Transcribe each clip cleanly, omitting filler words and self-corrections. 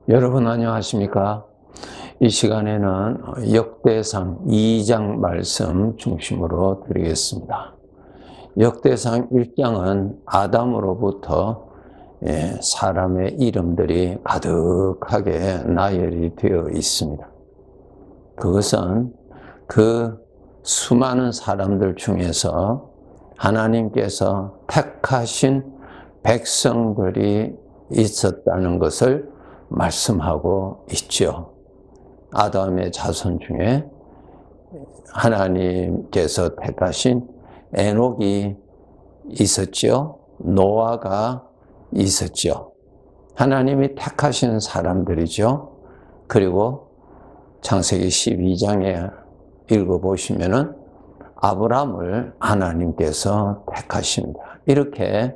여러분 안녕하십니까? 이 시간에는 역대상 2장 말씀 중심으로 드리겠습니다. 역대상 1장은 아담으로부터 사람의 이름들이 가득하게 나열이 되어 있습니다. 그것은 그 수많은 사람들 중에서 하나님께서 택하신 백성들이 있었다는 것을 말씀하고 있죠. 아담의 자손 중에 하나님께서 택하신 에녹이 있었죠. 노아가 있었죠. 하나님이 택하신 사람들이죠. 그리고 창세기 12장에 읽어보시면은 아브라함을 하나님께서 택하십니다. 이렇게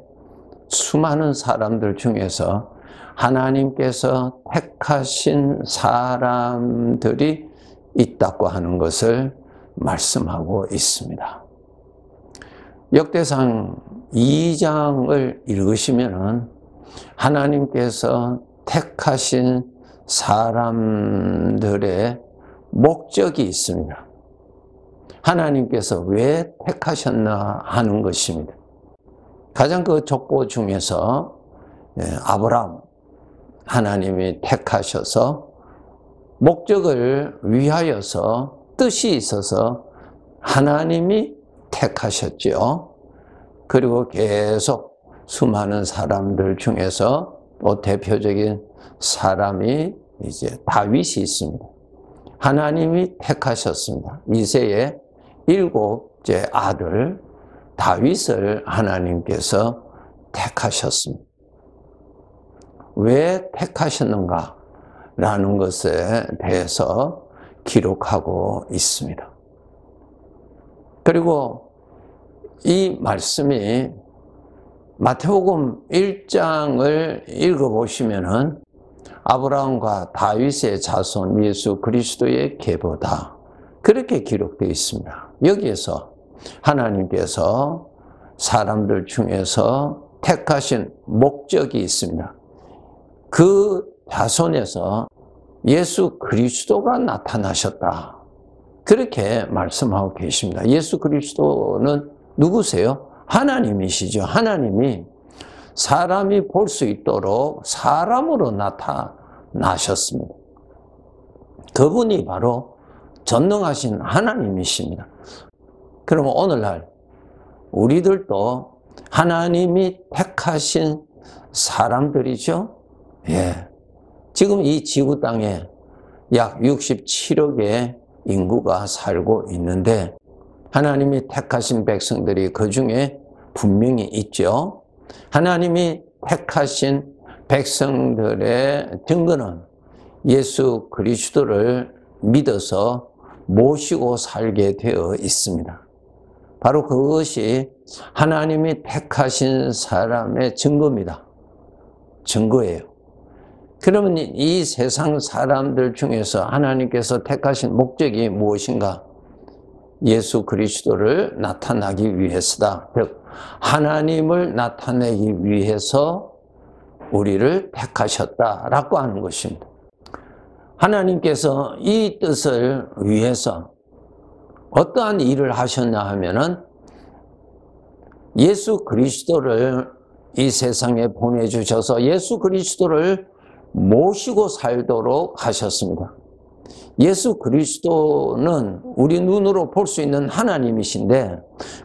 수많은 사람들 중에서 하나님께서 택하신 사람들이 있다고 하는 것을 말씀하고 있습니다. 역대상 2장을 읽으시면 하나님께서 택하신 사람들의 목적이 있습니다. 하나님께서 왜 택하셨나 하는 것입니다. 가장 그 족보 중에서 아브라함 하나님이 택하셔서 목적을 위하여서 뜻이 있어서 하나님이 택하셨죠. 그리고 계속 수많은 사람들 중에서 또 대표적인 사람이 이제 다윗이 있습니다. 하나님이 택하셨습니다. 이새의 7째 아들 다윗을 하나님께서 택하셨습니다. 왜 택하셨는가? 라는 것에 대해서 기록하고 있습니다. 그리고 이 말씀이 마태복음 1장을 읽어보시면은 아브라함과 다윗의 자손 예수 그리스도의 계보다 그렇게 기록되어 있습니다. 여기에서 하나님께서 사람들 중에서 택하신 목적이 있습니다. 그 자손에서 예수 그리스도가 나타나셨다. 그렇게 말씀하고 계십니다. 예수 그리스도는 누구세요? 하나님이시죠. 하나님이 사람이 볼 수 있도록 사람으로 나타나셨습니다. 그분이 바로 전능하신 하나님이십니다. 그러면 오늘날 우리들도 하나님이 택하신 사람들이죠. 지금 이 지구 땅에 약 67억의 인구가 살고 있는데 하나님이 택하신 백성들이 그 중에 분명히 있죠. 하나님이 택하신 백성들의 증거는 예수 그리스도를 믿어서 모시고 살게 되어 있습니다. 바로 그것이 하나님이 택하신 사람의 증거입니다. 증거예요. 그러면 이 세상 사람들 중에서 하나님께서 택하신 목적이 무엇인가? 예수 그리스도를 나타나기 위해서다. 즉 하나님을 나타내기 위해서 우리를 택하셨다라고 하는 것입니다. 하나님께서 이 뜻을 위해서 어떠한 일을 하셨냐 하면은 예수 그리스도를 이 세상에 보내주셔서 예수 그리스도를 모시고 살도록 하셨습니다. 예수 그리스도는 우리 눈으로 볼 수 있는 하나님이신데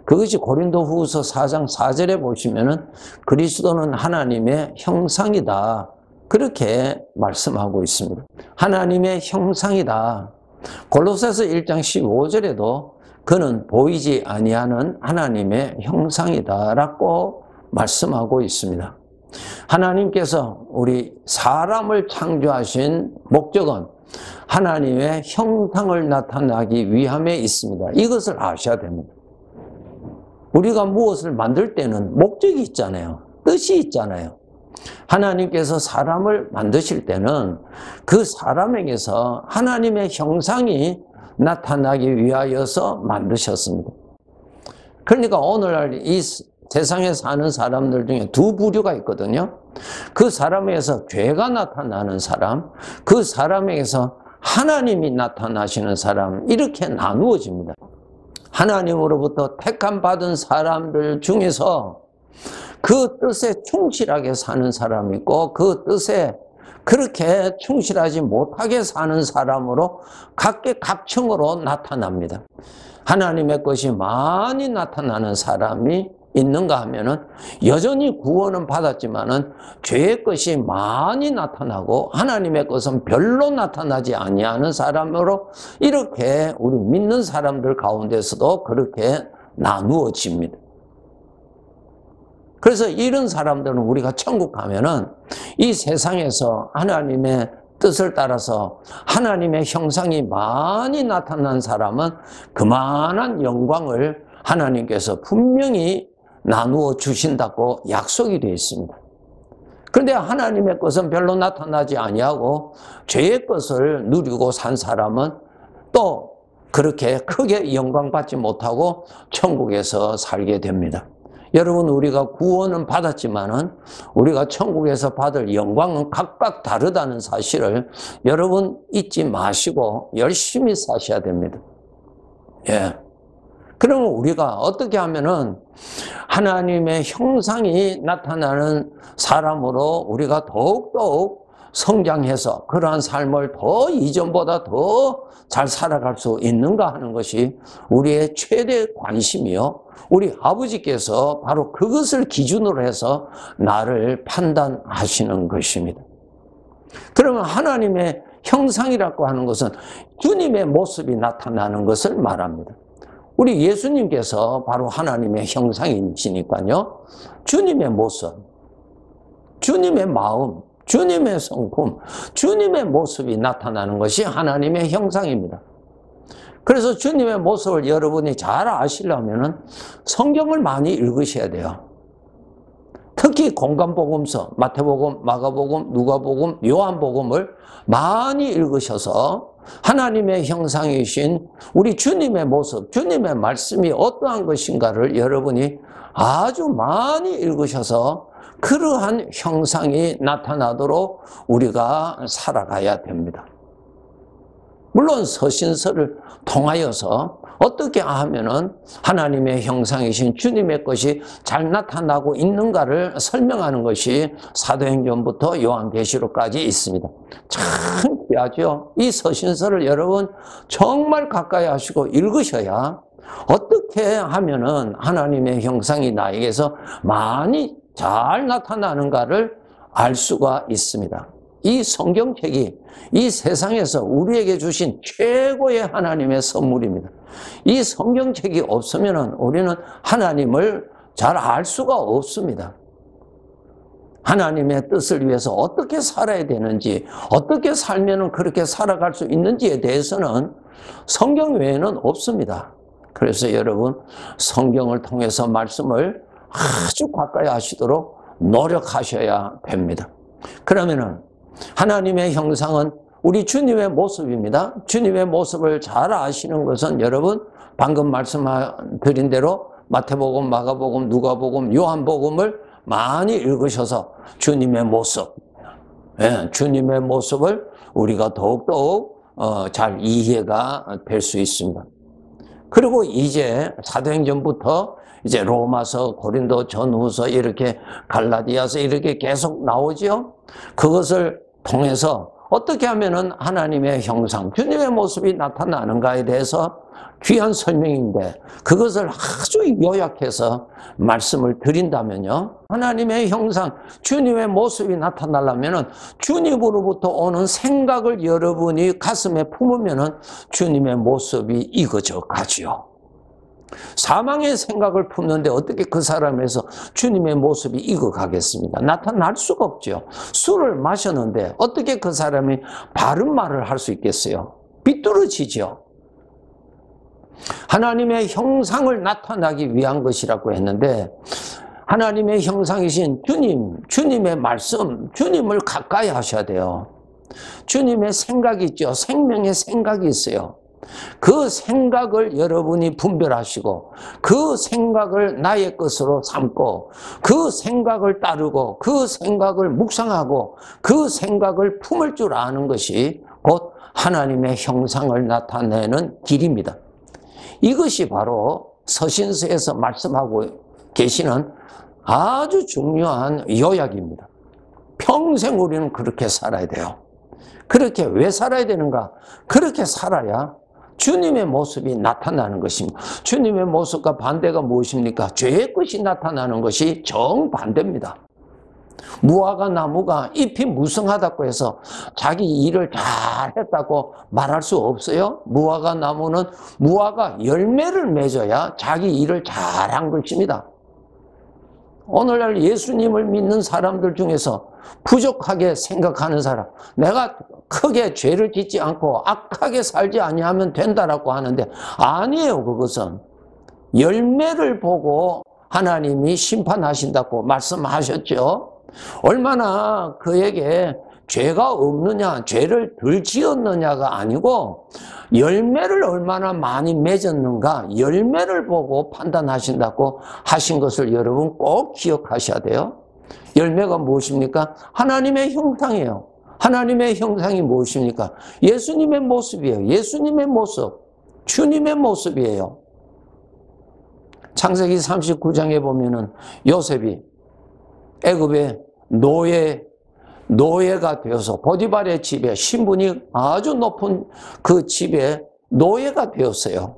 그것이 고린도후서 4장 4절에 보시면은 그리스도는 하나님의 형상이다. 그렇게 말씀하고 있습니다. 하나님의 형상이다. 골로새서 1장 15절에도 그는 보이지 아니하는 하나님의 형상이다라고 말씀하고 있습니다. 하나님께서 우리 사람을 창조하신 목적은 하나님의 형상을 나타나기 위함에 있습니다. 이것을 아셔야 됩니다. 우리가 무엇을 만들 때는 목적이 있잖아요. 뜻이 있잖아요. 하나님께서 사람을 만드실 때는 그 사람에게서 하나님의 형상이 나타나기 위하여서 만드셨습니다. 그러니까 오늘날 이 세상에 사는 사람들 중에 두 부류가 있거든요. 그 사람에게서 죄가 나타나는 사람, 그 사람에게서 하나님이 나타나시는 사람, 이렇게 나누어집니다. 하나님으로부터 택함 받은 사람들 중에서 그 뜻에 충실하게 사는 사람이 있고, 그 뜻에 그렇게 충실하지 못하게 사는 사람으로 각계각층으로 나타납니다. 하나님의 것이 많이 나타나는 사람이 있는가 하면은 여전히 구원은 받았지만은 죄의 것이 많이 나타나고 하나님의 것은 별로 나타나지 아니하는 사람으로, 이렇게 우리 믿는 사람들 가운데서도 그렇게 나누어집니다. 그래서 이런 사람들은 우리가 천국 가면은 이 세상에서 하나님의 뜻을 따라서 하나님의 형상이 많이 나타난 사람은 그만한 영광을 하나님께서 분명히 나누어 주신다고 약속이 되어 있습니다. 그런데 하나님의 것은 별로 나타나지 아니하고 죄의 것을 누리고 산 사람은 또 그렇게 크게 영광받지 못하고 천국에서 살게 됩니다. 여러분, 우리가 구원은 받았지만은 우리가 천국에서 받을 영광은 각각 다르다는 사실을 여러분 잊지 마시고 열심히 사셔야 됩니다. 예. 그러면 우리가 어떻게 하면은 하나님의 형상이 나타나는 사람으로 우리가 더욱더욱 성장해서 그러한 삶을 더 이전보다 더 잘 살아갈 수 있는가 하는 것이 우리의 최대 관심이요, 우리 아버지께서 바로 그것을 기준으로 해서 나를 판단하시는 것입니다. 그러면 하나님의 형상이라고 하는 것은 주님의 모습이 나타나는 것을 말합니다. 우리 예수님께서 바로 하나님의 형상이시니까요, 주님의 모습, 주님의 마음, 주님의 성품, 주님의 모습이 나타나는 것이 하나님의 형상입니다. 그래서 주님의 모습을 여러분이 잘 아시려면 성경을 많이 읽으셔야 돼요. 특히 공간복음서, 마태복음, 마가복음, 누가복음, 요한복음을 많이 읽으셔서 하나님의 형상이신 우리 주님의 모습, 주님의 말씀이 어떠한 것인가를 여러분이 아주 많이 읽으셔서 그러한 형상이 나타나도록 우리가 살아가야 됩니다. 물론 서신서를 통하여서 어떻게 하면은 하나님의 형상이신 주님의 것이 잘 나타나고 있는가를 설명하는 것이 사도행전부터 요한계시록까지 있습니다. 참 귀하죠. 이 서신서를 여러분 정말 가까이 하시고 읽으셔야 어떻게 하면은 하나님의 형상이 나에게서 많이 잘 나타나는가를 알 수가 있습니다. 이 성경책이 이 세상에서 우리에게 주신 최고의 하나님의 선물입니다. 이 성경책이 없으면 우리는 하나님을 잘 알 수가 없습니다. 하나님의 뜻을 위해서 어떻게 살아야 되는지, 어떻게 살면 그렇게 살아갈 수 있는지에 대해서는 성경 외에는 없습니다. 그래서 여러분, 성경을 통해서 말씀을 아주 가까이 하시도록 노력하셔야 됩니다. 그러면은 하나님의 형상은 우리 주님의 모습입니다. 주님의 모습을 잘 아시는 것은 여러분 방금 말씀드린 대로 마태복음, 마가복음, 누가복음, 요한복음을 많이 읽으셔서 주님의 모습, 주님의 모습을 우리가 더욱더욱 잘 이해가 될 수 있습니다. 그리고 이제 사도행전부터 이제 로마서, 고린도 전후서, 이렇게 갈라디아서 이렇게 계속 나오죠. 그것을 통해서 어떻게 하면은 하나님의 형상, 주님의 모습이 나타나는가에 대해서 귀한 설명인데, 그것을 아주 요약해서 말씀을 드린다면요, 하나님의 형상, 주님의 모습이 나타나려면은 주님으로부터 오는 생각을 여러분이 가슴에 품으면은 주님의 모습이 익어져 가지요. 사망의 생각을 품는데 어떻게 그 사람에서 주님의 모습이 익어가겠습니까? 나타날 수가 없죠. 술을 마셨는데 어떻게 그 사람이 바른 말을 할 수 있겠어요? 비뚤어지죠. 하나님의 형상을 나타나기 위한 것이라고 했는데, 하나님의 형상이신 주님, 주님의 말씀, 주님을 가까이 하셔야 돼요. 주님의 생각이 있죠. 생명의 생각이 있어요. 그 생각을 여러분이 분별하시고 그 생각을 나의 것으로 삼고 그 생각을 따르고 그 생각을 묵상하고 그 생각을 품을 줄 아는 것이 곧 하나님의 형상을 나타내는 길입니다. 이것이 바로 서신서에서 말씀하고 계시는 아주 중요한 요약입니다. 평생 우리는 그렇게 살아야 돼요. 그렇게 왜 살아야 되는가? 그렇게 살아야 주님의 모습이 나타나는 것입니다. 주님의 모습과 반대가 무엇입니까? 죄의 것이 나타나는 것이 정반대입니다. 무화과 나무가 잎이 무성하다고 해서 자기 일을 잘했다고 말할 수 없어요. 무화과 나무는 무화과 열매를 맺어야 자기 일을 잘한 것입니다. 오늘날 예수님을 믿는 사람들 중에서 부족하게 생각하는 사람, 내가 크게 죄를 짓지 않고 악하게 살지 아니하면 된다라고 하는데 아니에요. 그것은 열매를 보고 하나님이 심판하신다고 말씀하셨죠. 얼마나 그에게 죄가 없느냐, 죄를 덜 지었느냐가 아니고 열매를 얼마나 많이 맺었는가, 열매를 보고 판단하신다고 하신 것을 여러분 꼭 기억하셔야 돼요. 열매가 무엇입니까? 하나님의 형상이에요. 하나님의 형상이 무엇입니까? 예수님의 모습이에요. 예수님의 모습, 주님의 모습이에요. 창세기 39장에 보면은 요셉이 애굽의 노예가 되어서 보디발의 집에, 신분이 아주 높은 그 집에 노예가 되었어요.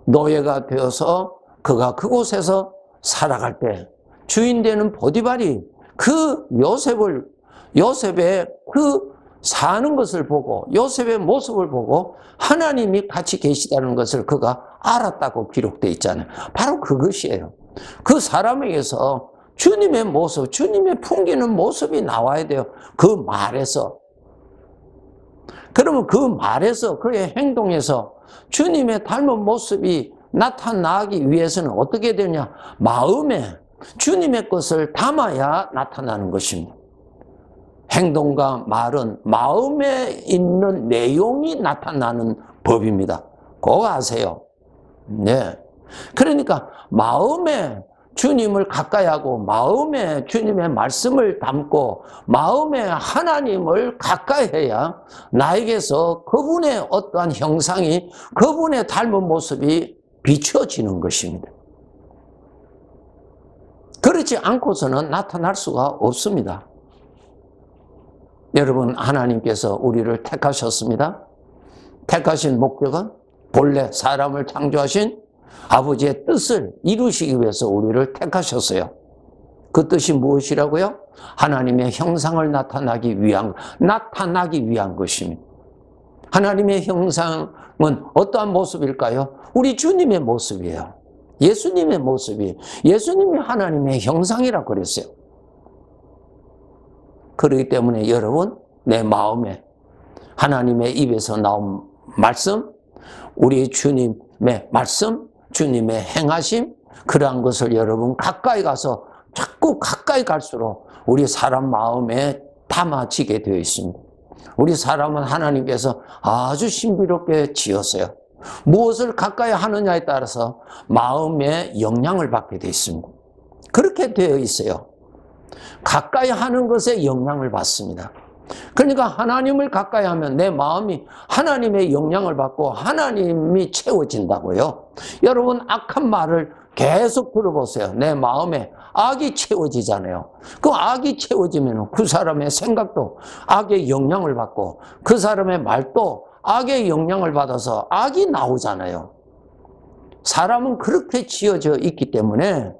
노예가 되어서 그가 그곳에서 살아갈 때 주인 되는 보디발이 그 요셉의 그 사는 것을 보고 요셉의 모습을 보고 하나님이 같이 계시다는 것을 그가 알았다고 기록되어 있잖아요. 바로 그것이에요. 그 사람에게서 주님의 모습, 주님의 풍기는 모습이 나와야 돼요. 그 말에서. 그러면 그 말에서, 그의 행동에서 주님의 닮은 모습이 나타나기 위해서는 어떻게 되냐? 마음에 주님의 것을 담아야 나타나는 것입니다. 행동과 말은 마음에 있는 내용이 나타나는 법입니다. 그거 아세요? 네. 그러니까 마음에 주님을 가까이 하고 마음에 주님의 말씀을 담고 마음에 하나님을 가까이 해야 나에게서 그분의 어떠한 형상이, 그분의 닮은 모습이 비춰지는 것입니다. 그렇지 않고서는 나타날 수가 없습니다. 여러분, 하나님께서 우리를 택하셨습니다. 택하신 목적은 본래 사람을 창조하신 아버지의 뜻을 이루시기 위해서 우리를 택하셨어요. 그 뜻이 무엇이라고요? 하나님의 형상을 나타나기 위한 것입니다. 하나님의 형상은 어떠한 모습일까요? 우리 주님의 모습이에요. 예수님의 모습이, 예수님이 하나님의 형상이라고 그랬어요. 그렇기 때문에 여러분, 내 마음에 하나님의 입에서 나온 말씀, 우리 주님의 말씀, 주님의 행하심, 그러한 것을 여러분 가까이 가서 자꾸 가까이 갈수록 우리 사람 마음에 담아지게 되어 있습니다. 우리 사람은 하나님께서 아주 신비롭게 지었어요. 무엇을 가까이 하느냐에 따라서 마음에 영향을 받게 되어 있습니다. 그렇게 되어 있어요. 가까이 하는 것에 영향을 받습니다. 그러니까 하나님을 가까이 하면 내 마음이 하나님의 영향을 받고 하나님이 채워진다고요. 여러분, 악한 말을 계속 들어보세요. 내 마음에 악이 채워지잖아요. 그 악이 채워지면 그 사람의 생각도 악의 영향을 받고 그 사람의 말도 악의 영향을 받아서 악이 나오잖아요. 사람은 그렇게 지어져 있기 때문에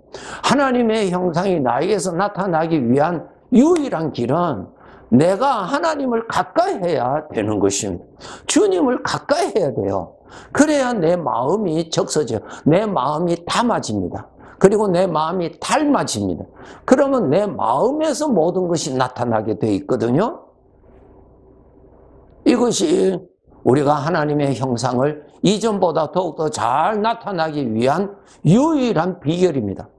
하나님의 형상이 나에게서 나타나기 위한 유일한 길은 내가 하나님을 가까이 해야 되는 것입니다. 주님을 가까이 해야 돼요. 그래야 내 마음이 적서져, 내 마음이 담아집니다. 그리고 내 마음이 닮아집니다. 그러면 내 마음에서 모든 것이 나타나게 되어 있거든요. 이것이 우리가 하나님의 형상을 이전보다 더욱더 잘 나타나기 위한 유일한 비결입니다.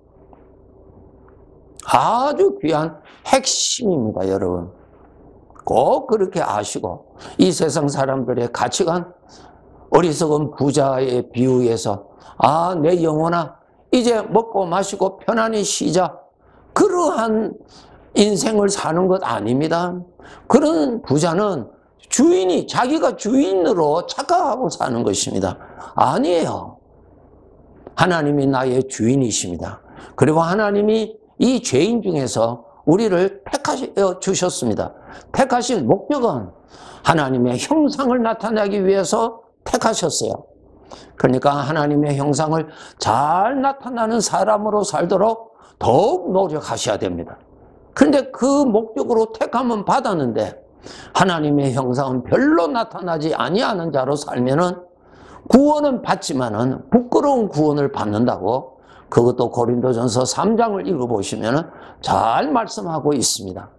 아주 귀한 핵심입니다, 여러분. 꼭 그렇게 아시고 이 세상 사람들의 가치관, 어리석은 부자의 비유에서 아, 내 영혼아 이제 먹고 마시고 편안히 쉬자. 그러한 인생을 사는 것 아닙니다. 그런 부자는 주인이 자기가 주인으로 착각하고 사는 것입니다. 아니에요. 하나님이 나의 주인이십니다. 그리고 하나님이 이 죄인 중에서 우리를 택하여 주셨습니다. 택하신 목적은 하나님의 형상을 나타내기 위해서 택하셨어요. 그러니까 하나님의 형상을 잘 나타나는 사람으로 살도록 더욱 노력하셔야 됩니다. 그런데 그 목적으로 택함은 받았는데 하나님의 형상은 별로 나타나지 아니하는 자로 살면은 구원은 받지만은 부끄러운 구원을 받는다고 그것도 고린도전서 3장을 읽어보시면 잘 말씀하고 있습니다.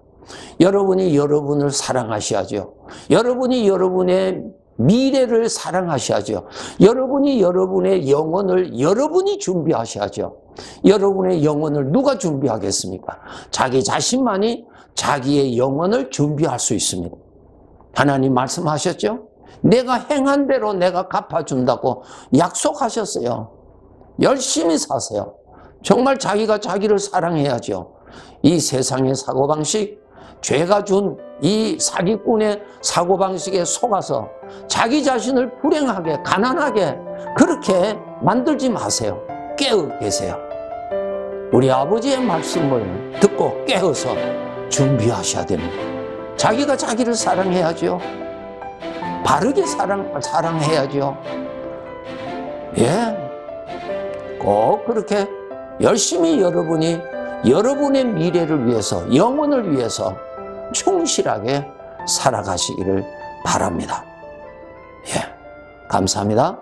여러분이 여러분을 사랑하셔야죠. 여러분이 여러분의 미래를 사랑하셔야죠. 여러분이 여러분의 영혼을 여러분이 준비하셔야죠. 여러분의 영혼을 누가 준비하겠습니까? 자기 자신만이 자기의 영혼을 준비할 수 있습니다. 하나님 말씀하셨죠? 내가 행한 대로 내가 갚아준다고 약속하셨어요. 열심히 사세요. 정말 자기가 자기를 사랑해야죠. 이 세상의 사고방식, 죄가 준 이 사기꾼의 사고방식에 속아서 자기 자신을 불행하게, 가난하게 그렇게 만들지 마세요. 깨어 계세요. 우리 아버지의 말씀을 듣고 깨어서 준비하셔야 됩니다. 자기가 자기를 사랑해야죠. 바르게 사랑해야죠. 예. 꼭 그렇게 열심히 여러분이 여러분의 미래를 위해서, 영혼을 위해서 충실하게 살아가시기를 바랍니다. 예. 감사합니다.